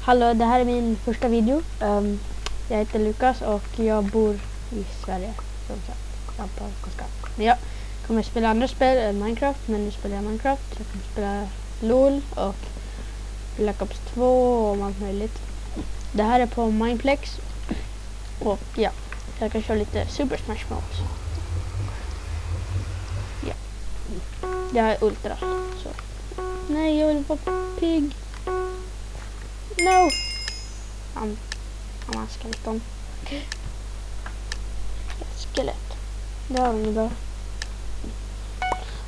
Hallå, det här är min första video. Jag heter Lukas och jag bor i Sverige. Som sagt. Jag kommer spela andra spel än Minecraft, men nu spelar jag Minecraft. Jag kommer spela LOL och Black Ops 2 och allt möjligt. Det här är på Mineplex. Och ja, jag kan köra lite Super Smash Bros. Ja. Jag är ultra. Så. Nej, jag vill vara pigg. No! Han har skeleton. Skelett. Det har vi bra.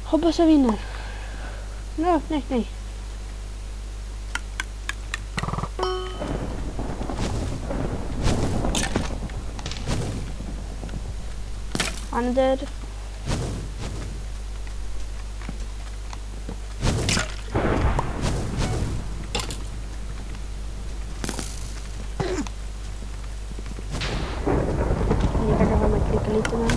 Hoppas jag vinner. No, nej. Han är död. Ni kanske har mig klicka lite nu.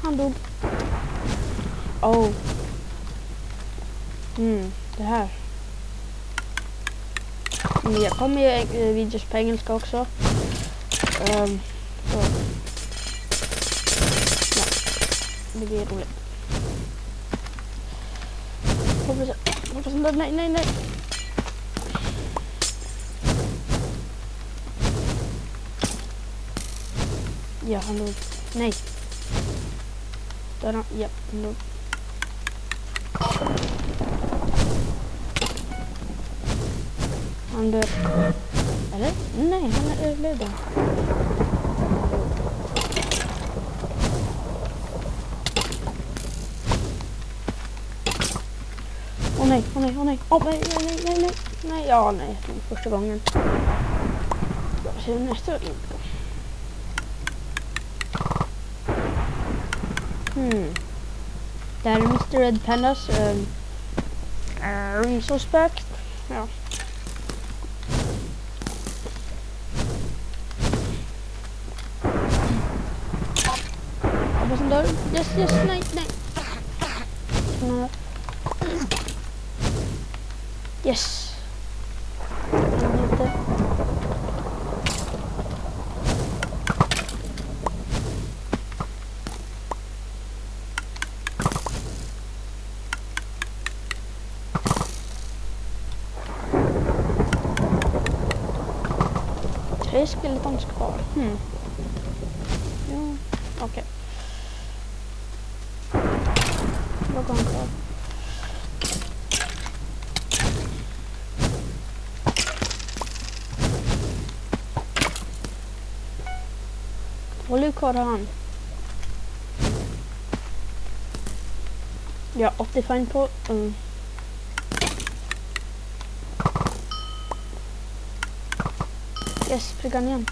Han dog. Oh. Det här. Jag kommer ju videos på engelska också. Så. Ja. Det blir roligt. Hoppas nej. Ja, han dog. Nej. Ja, no. Han dör. Eller? Nej, han är överlevd. Åh nej. Nej, ja, nej. Första gången. Jag ser nästa gång. Det här är Mr. Red Pandas suspect. Ja. Hoppas han dör. Yes, nej. Yes. Det skulle de kvar. Ja, okej. Vad går han kvar? Vad lyckar han? Ja, 85 på. Yes, prickan igen.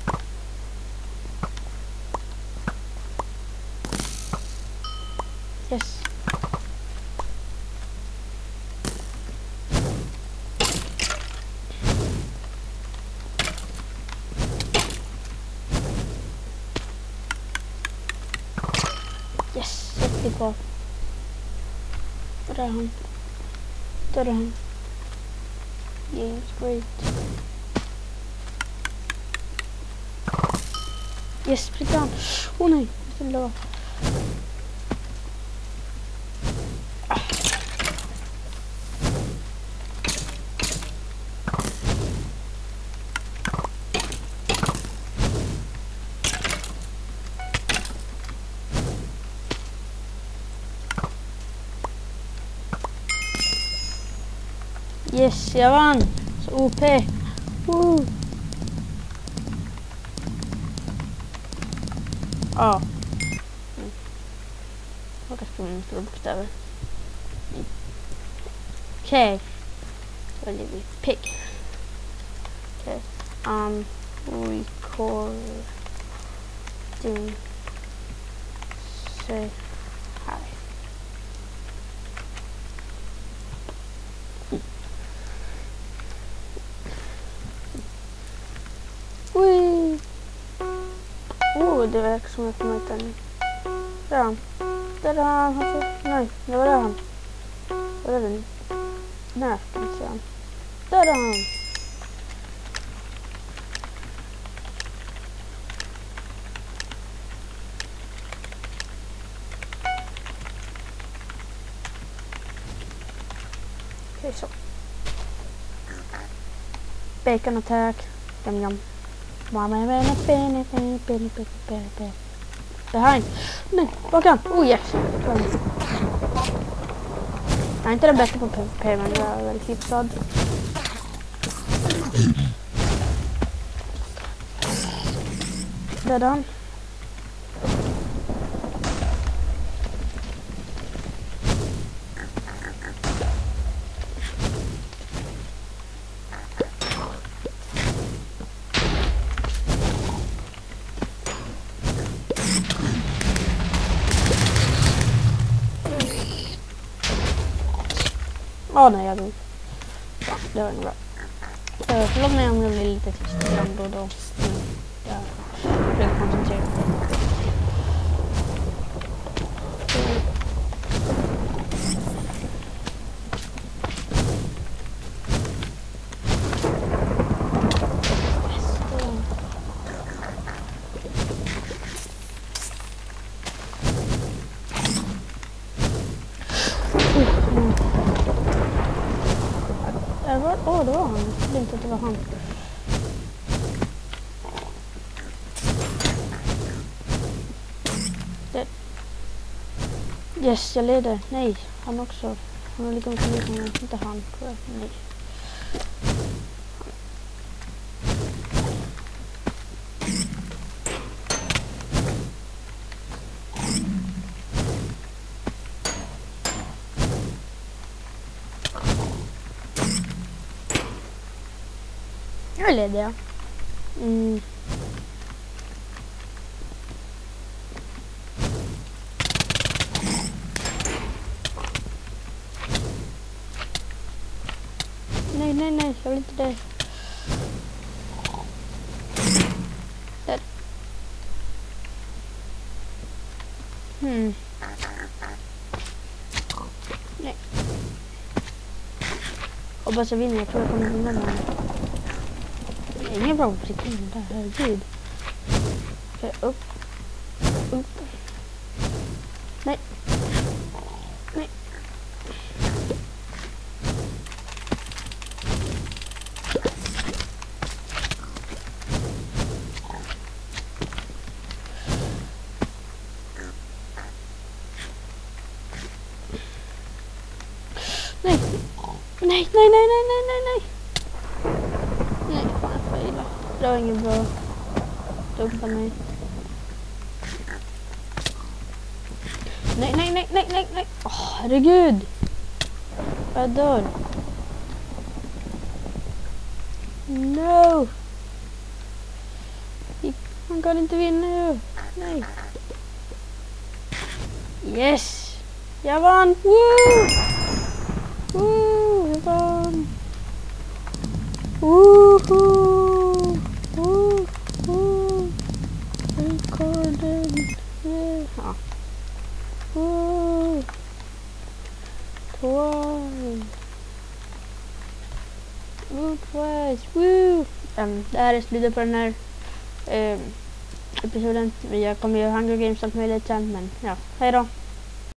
Yes. Yes, 60 kvar. Där är han. Yeah, it's great. Yes, prickan. Åh nej, jag vill ha. Yes, jag vann. Så OP. Ja. Jag kan skriva med stora bokstäver. Okej. Så blir vi pigg. Okej. recording. Say hi. Wee! Det verkar som att man inte... Där är han. Där är han. Nej, det var där han. Var är den? Nej, kan inte se han. Där är han. Okej, så. Bacon attack. Yum yum. Behind. Nej, bakom. Oh yes. Jag är inte den bästa på PvP, men jag är väldigt hyfsad. Där är han. Nej, jag dog. Ja, det var nog bra. Förlåt mig om jag blir lite tyst ibland och då. Jag försöker koncentrera mig. Det var han. Jag trodde inte att det var han. Yes, jag leder. Nej, han också. Han har lika mycket liv som inte han. Nej. Jag leder jag. Nej, jag vill inte det. Där. Nej. Hoppas jag vinner, jag tror jag kommer vinna den. Det är ingen bra på sekund där, herregud. Okej, upp. Nej. Nej, fan jag failar. Det var inget bra. Dumpa mig. Nej. Herregud. Jag dör. No. Han kan inte vinna ju. Nej. Yes. Jag vann. Woo! Jag vann. Woohoo! Rekorden. Ja. Woo! 12. Woo! Det här är slutet på den här episoden. Jag kommer göra Hunger Games allt möjligt sen, men ja, hej då.